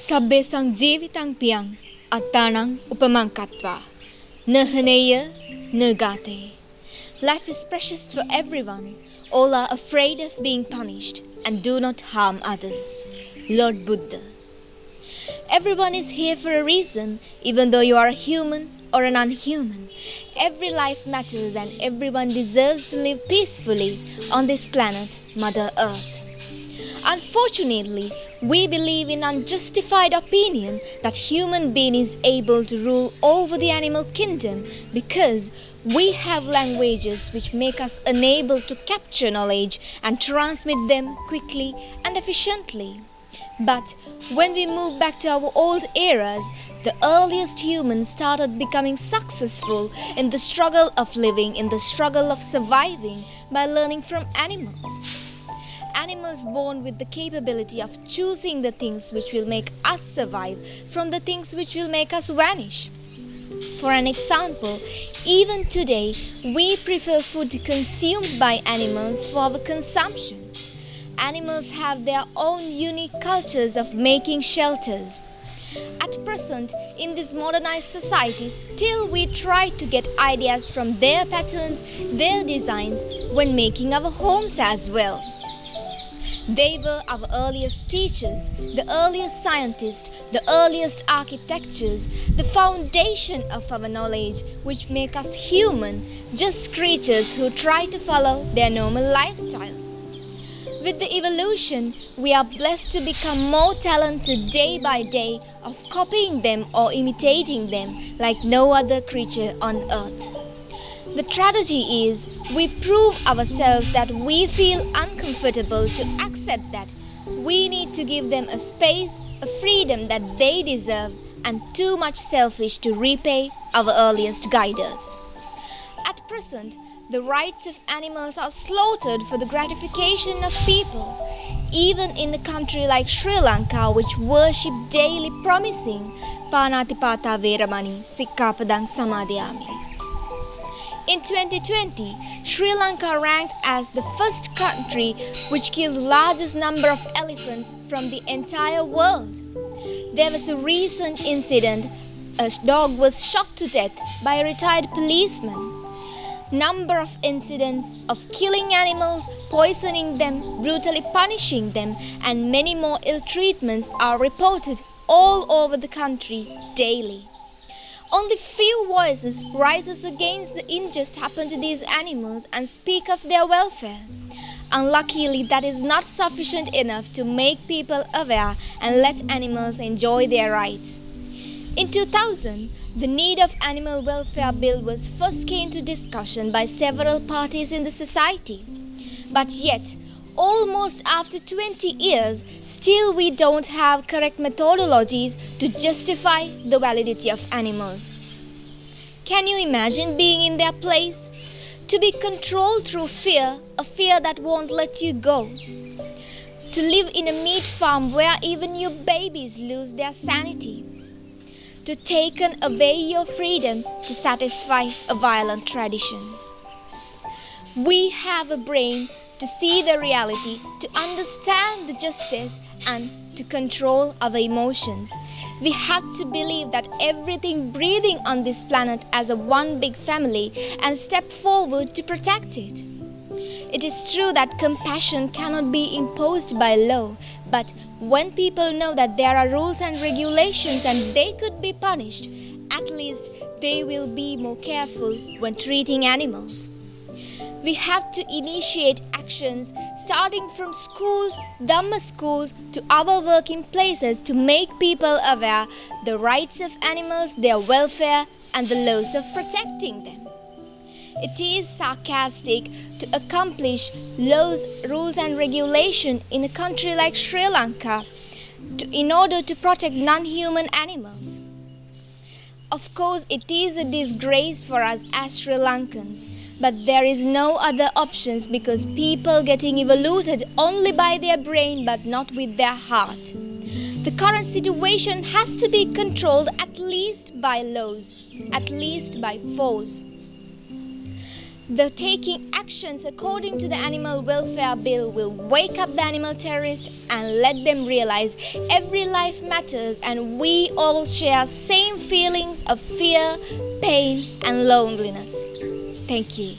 Sabbesang ජීවිතං පියං අත්තානං උපමං කତ୍වා නහනේය නගාතේ. Life is precious for everyone. All are afraid of being punished and do not harm others. Lord Buddha. Everyone is here for a reason, even though you are a human or an unhuman. Every life matters and everyone deserves to live peacefully on this planet, Mother Earth. Unfortunately, we believe in unjustified opinion that human being is able to rule over the animal kingdom because we have languages which make us unable to capture knowledge and transmit them quickly and efficiently. But when we move back to our old eras, the earliest humans started becoming successful in the struggle of living, in the struggle of surviving by learning from animals. Animals born with the capability of choosing the things which will make us survive from the things which will make us vanish. For an example, even today, we prefer food consumed by animals for our consumption. Animals have their own unique cultures of making shelters. At present, in this modernized society, still we try to get ideas from their patterns, their designs, when making our homes as well. They were our earliest teachers, the earliest scientists, the earliest architectures, the foundation of our knowledge which make us human, just creatures who try to follow their normal lifestyles. With the evolution, we are blessed to become more talented day by day of copying them or imitating them like no other creature on earth. The tragedy is we prove ourselves that we feel uncomfortable to accept that we need to give them a space, a freedom that they deserve, and too much selfish to repay our earliest guiders. At present, the rights of animals are slaughtered for the gratification of people, even in a country like Sri Lanka, which worship daily promising Panatipata Veramani Sikkapadang Samadhyami. In 2020, Sri Lanka ranked as the first country which killed the largest number of elephants from the entire world. There was a recent incident. A dog was shot to death by a retired policeman. Number of incidents of killing animals, poisoning them, brutally punishing them, and many more ill treatments are reported all over the country daily. Only few voices rises against the injustice happened to these animals and speak of their welfare. Unluckily, that is not sufficient enough to make people aware and let animals enjoy their rights. In 2000, the need of animal welfare bill was first came to discussion by several parties in the society. But yet, almost after 20 years, still we don't have correct methodologies to justify the validity of animals. Can you imagine being in their place? To be controlled through fear, a fear that won't let you go. To live in a meat farm where even your babies lose their sanity. To take away your freedom to satisfy a violent tradition. We have a brain to see the reality, to understand the justice, and to control our emotions. We have to believe that everything breathing on this planet as a one big family and step forward to protect it. It is true that compassion cannot be imposed by law, but when people know that there are rules and regulations and they could be punished, at least they will be more careful when treating animals. We have to initiate actions starting from schools, Dhamma schools to our working places to make people aware the rights of animals, their welfare and the laws of protecting them. It is sarcastic to accomplish laws, rules and regulation in a country like Sri Lanka in order to protect non-human animals. Of course, it is a disgrace for us as Sri Lankans. But there is no other options because people getting evoluted only by their brain but not with their heart. The current situation has to be controlled at least by laws, at least by force. The taking actions according to the Animal Welfare Bill will wake up the animal terrorists and let them realize every life matters and we all share same feelings of fear, pain and loneliness. Thank you.